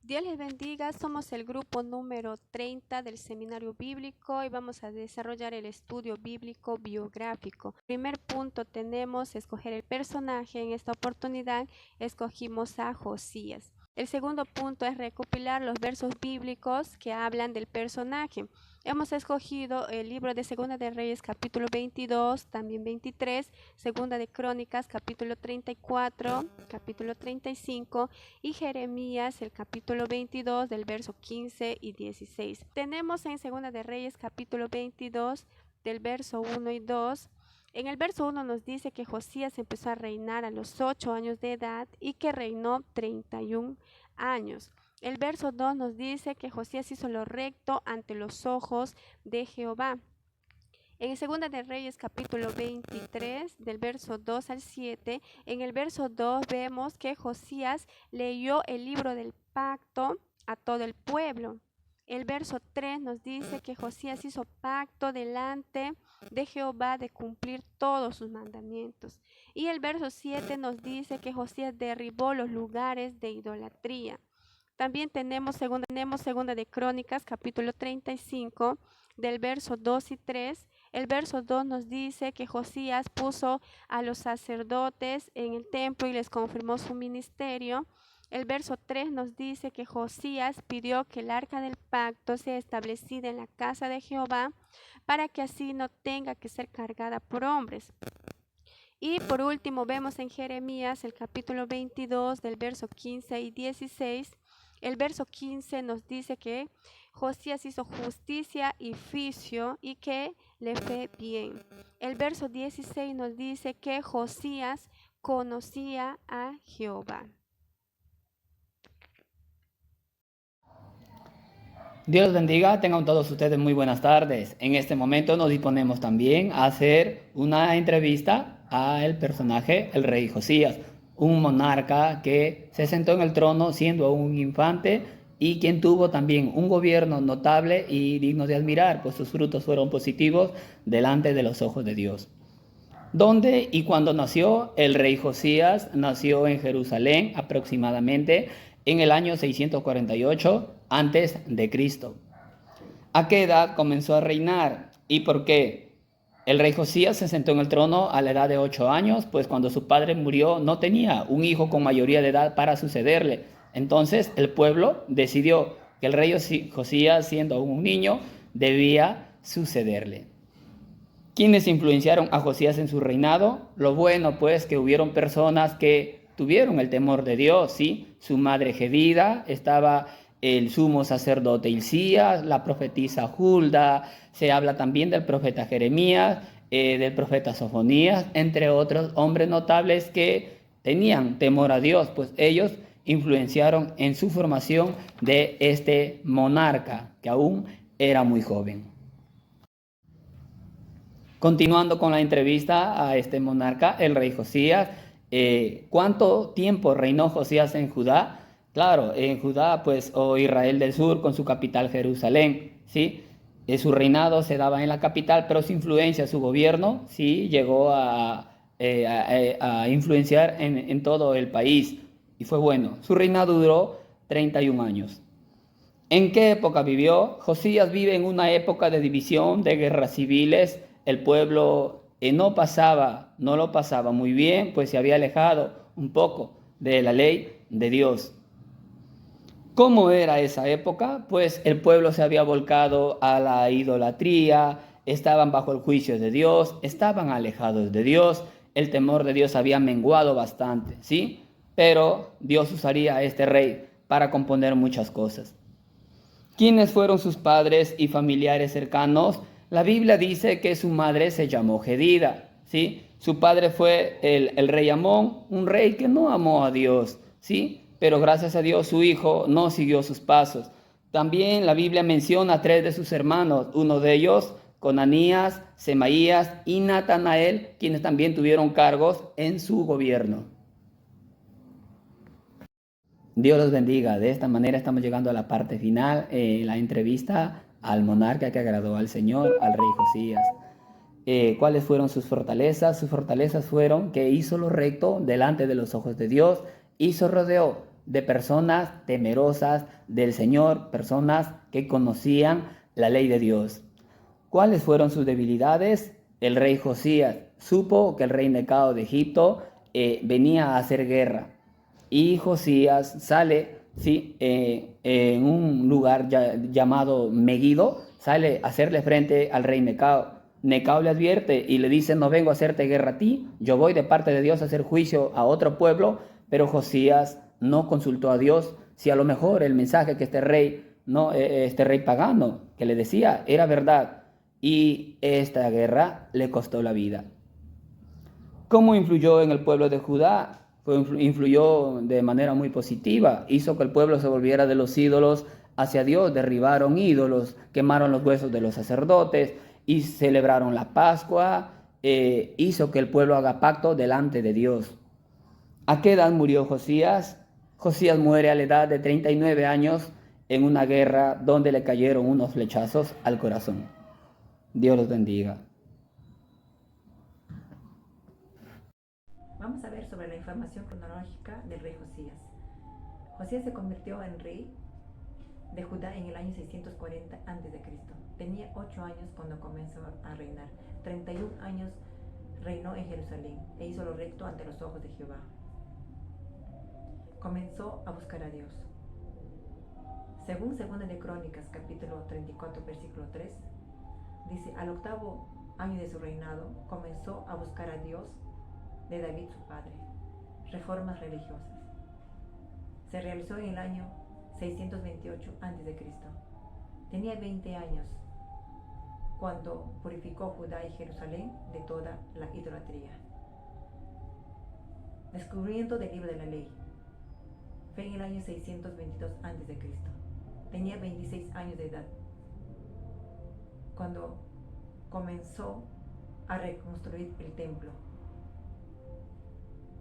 Dios les bendiga, somos el grupo número 30 del Seminario Bíblico y vamos a desarrollar el estudio bíblico biográfico. Primer punto tenemos escoger el personaje. En esta oportunidad escogimos a Josías. El segundo punto es recopilar los versos bíblicos que hablan del personaje. Hemos escogido el libro de Segunda de Reyes capítulo 22, también 23, Segunda de Crónicas capítulo 34, capítulo 35 y Jeremías el capítulo 22 del verso 15 y 16. Tenemos en Segunda de Reyes capítulo 22 del verso 1 y 2. En el verso 1 nos dice que Josías empezó a reinar a los 8 años de edad y que reinó 31 años. El verso 2 nos dice que Josías hizo lo recto ante los ojos de Jehová. En Segunda de Reyes capítulo 23 del verso 2 al 7, en el verso 2 vemos que Josías leyó el libro del pacto a todo el pueblo. El verso 3 nos dice que Josías hizo pacto delante de Jehová de cumplir todos sus mandamientos. Y el verso 7 nos dice que Josías derribó los lugares de idolatría. También tenemos segunda de Crónicas, capítulo 35, del verso 2 y 3. El verso 2 nos dice que Josías puso a los sacerdotes en el templo y les confirmó su ministerio. El verso 3 nos dice que Josías pidió que el arca del pacto sea establecida en la casa de Jehová para que así no tenga que ser cargada por hombres. Y por último vemos en Jeremías el capítulo 22 del verso 15 y 16. El verso 15 nos dice que Josías hizo justicia y juicio y que le fue bien. El verso 16 nos dice que Josías conocía a Jehová. Dios los bendiga, tengan todos ustedes muy buenas tardes. En este momento nos disponemos también a hacer una entrevista al personaje, el rey Josías, un monarca que se sentó en el trono siendo un infante y quien tuvo también un gobierno notable y digno de admirar, pues sus frutos fueron positivos delante de los ojos de Dios. ¿Dónde y cuándo nació? El rey Josías nació en Jerusalén aproximadamente en el año 648 antes de Cristo. ¿A qué edad comenzó a reinar y por qué? El rey Josías se sentó en el trono a la edad de 8 años, pues cuando su padre murió no tenía un hijo con mayoría de edad para sucederle. Entonces el pueblo decidió que el rey Josías, siendo aún un niño, debía sucederle. ¿Quiénes influenciaron a Josías en su reinado? Lo bueno, pues, que hubieron personas que tuvieron el temor de Dios, ¿sí? Su madre Gedida, estaba el sumo sacerdote Hilcías, la profetisa Hulda, se habla también del profeta Jeremías, del profeta Sofonías, entre otros hombres notables que tenían temor a Dios, pues ellos influenciaron en su formación de este monarca, que aún era muy joven. Continuando con la entrevista a este monarca, el rey Josías, ¿cuánto tiempo reinó Josías en Judá? Claro, en Judá, pues, o Israel del Sur, con su capital Jerusalén, ¿sí? Su reinado se daba en la capital, pero su influencia, su gobierno, sí, llegó a influenciar en todo el país, y fue bueno. Su reinado duró 31 años. ¿En qué época vivió? Josías vive en una época de división, de guerras civiles. El pueblo no lo pasaba muy bien, pues se había alejado un poco de la ley de Dios. ¿Cómo era esa época? Pues el pueblo se había volcado a la idolatría, estaban bajo el juicio de Dios, estaban alejados de Dios, el temor de Dios había menguado bastante, ¿sí? Pero Dios usaría a este rey para componer muchas cosas. ¿Quiénes fueron sus padres y familiares cercanos? La Biblia dice que su madre se llamó Gedida, ¿sí? Su padre fue el rey Amón, un rey que no amó a Dios, ¿sí? Pero gracias a Dios su hijo no siguió sus pasos. También la Biblia menciona a 3 de sus hermanos, uno de ellos, Conanías, Semaías y Natanael, quienes también tuvieron cargos en su gobierno. Dios los bendiga. De esta manera estamos llegando a la parte final, la entrevista al monarca que agradó al Señor, al rey Josías. ¿Cuáles fueron sus fortalezas? Sus fortalezas fueron que hizo lo recto delante de los ojos de Dios y se rodeó de personas temerosas del Señor, personas que conocían la ley de Dios. ¿Cuáles fueron sus debilidades? El rey Josías supo que el rey Necao de Egipto venía a hacer guerra, y Josías sale, sí, en un lugar llamado Megiddo, sale a hacerle frente al rey Necao. Necao le advierte y le dice: no vengo a hacerte guerra a ti, yo voy de parte de Dios a hacer juicio a otro pueblo. Pero Josías no consultó a Dios si a lo mejor el mensaje que este rey pagano que le decía era verdad, y esta guerra le costó la vida. ¿Cómo influyó en el pueblo de Judá? Influyó de manera muy positiva, hizo que el pueblo se volviera de los ídolos hacia Dios, derribaron ídolos, quemaron los huesos de los sacerdotes y celebraron la Pascua, hizo que el pueblo haga pacto delante de Dios. ¿A qué edad murió Josías? Josías muere a la edad de 39 años en una guerra donde le cayeron unos flechazos al corazón. Dios los bendiga. Vamos a ver sobre la información cronológica del rey Josías. Josías se convirtió en rey de Judá en el año 640 a.C. Tenía 8 años cuando comenzó a reinar. 31 años reinó en Jerusalén e hizo lo recto ante los ojos de Jehová. Comenzó a buscar a Dios. Según 2 de Crónicas, capítulo 34, versículo 3, dice: al 8º año de su reinado comenzó a buscar a Dios de David su padre. Reformas religiosas. Se realizó en el año 628 a.C. Tenía 20 años cuando purificó Judá y Jerusalén de toda la idolatría. Descubrimiento del libro de la ley. Fue en el año 622 a.C. Tenía 26 años de edad cuando comenzó a reconstruir el templo.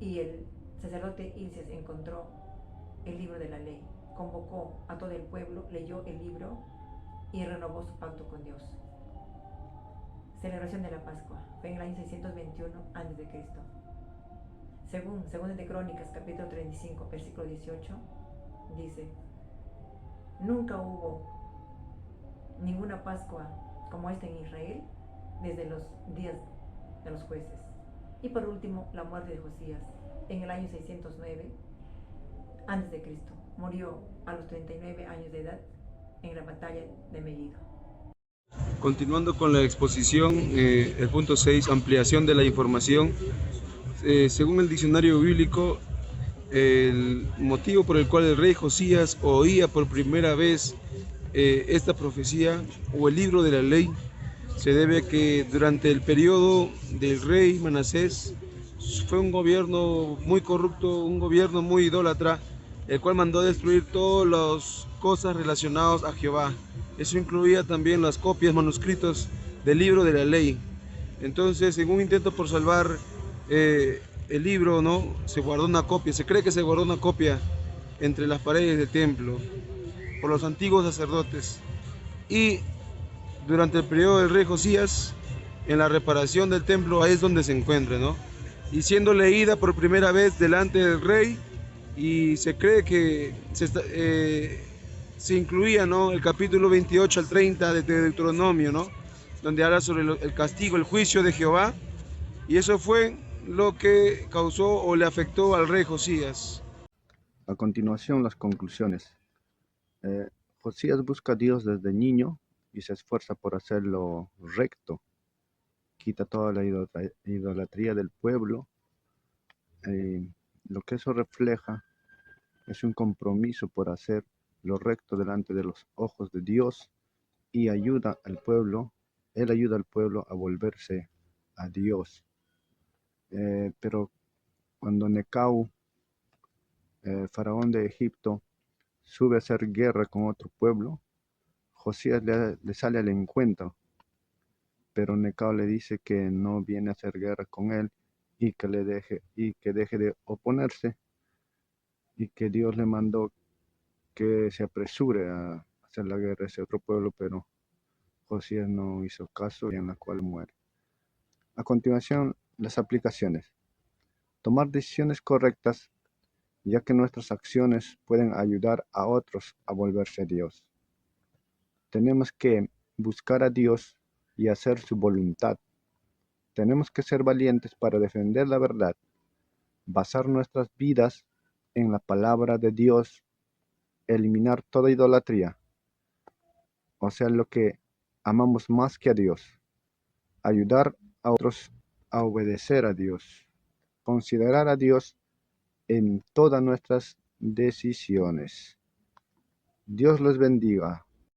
Y el sacerdote Hilcias encontró el libro de la ley, convocó a todo el pueblo, leyó el libro y renovó su pacto con Dios. Celebración de la Pascua, fue en el año 621 a.C. Según 2 de Crónicas, capítulo 35, versículo 18, dice: nunca hubo ninguna Pascua como esta en Israel desde los días de los jueces. Y por último, la muerte de Josías en el año 609 a.C. Murió a los 39 años de edad en la batalla de Megiddo. Continuando con la exposición, el punto 6, ampliación de la información. Según el diccionario bíblico, el motivo por el cual el rey Josías oía por primera vez esta profecía o el libro de la ley se debe a que durante el periodo del rey Manasés fue un gobierno muy corrupto, un gobierno muy idólatra, el cual mandó destruir todas las cosas relacionadas a Jehová. Eso incluía también las copias, manuscritos del libro de la ley. Entonces, en un intento por salvar el libro, ¿no?, se guardó una copia, se cree que se guardó una copia entre las paredes del templo por los antiguos sacerdotes. Y durante el periodo del rey Josías, en la reparación del templo, ahí es donde se encuentra, ¿no? Y siendo leída por primera vez delante del rey, y se cree que se incluía, ¿no?, el capítulo 28 al 30 de Deuteronomio, ¿no?, donde habla sobre el castigo, el juicio de Jehová, y eso fue lo que causó o le afectó al rey Josías. A continuación, las conclusiones. Josías busca a Dios desde niño y se esfuerza por hacerlo recto. Quita toda la idolatría del pueblo. Lo que eso refleja es un compromiso por hacer lo recto delante de los ojos de Dios, y ayuda al pueblo, él ayuda al pueblo a volverse a Dios. Pero cuando Necao, faraón de Egipto, sube a hacer guerra con otro pueblo, Josías le sale al encuentro, pero Necao le dice que no viene a hacer guerra con él y que deje de oponerse, y que Dios le mandó que se apresure a hacer la guerra a ese otro pueblo, pero Josías no hizo caso, y en la cual muere. A continuación, las aplicaciones. Tomar decisiones correctas ya que nuestras acciones pueden ayudar a otros a volverse a Dios. Tenemos que buscar a Dios y hacer su voluntad. Tenemos que ser valientes para defender la verdad, basar nuestras vidas en la palabra de Dios, eliminar toda idolatría, o sea, lo que amamos más que a Dios, ayudar a otros a obedecer a Dios, considerar a Dios en todas nuestras decisiones. Dios los bendiga.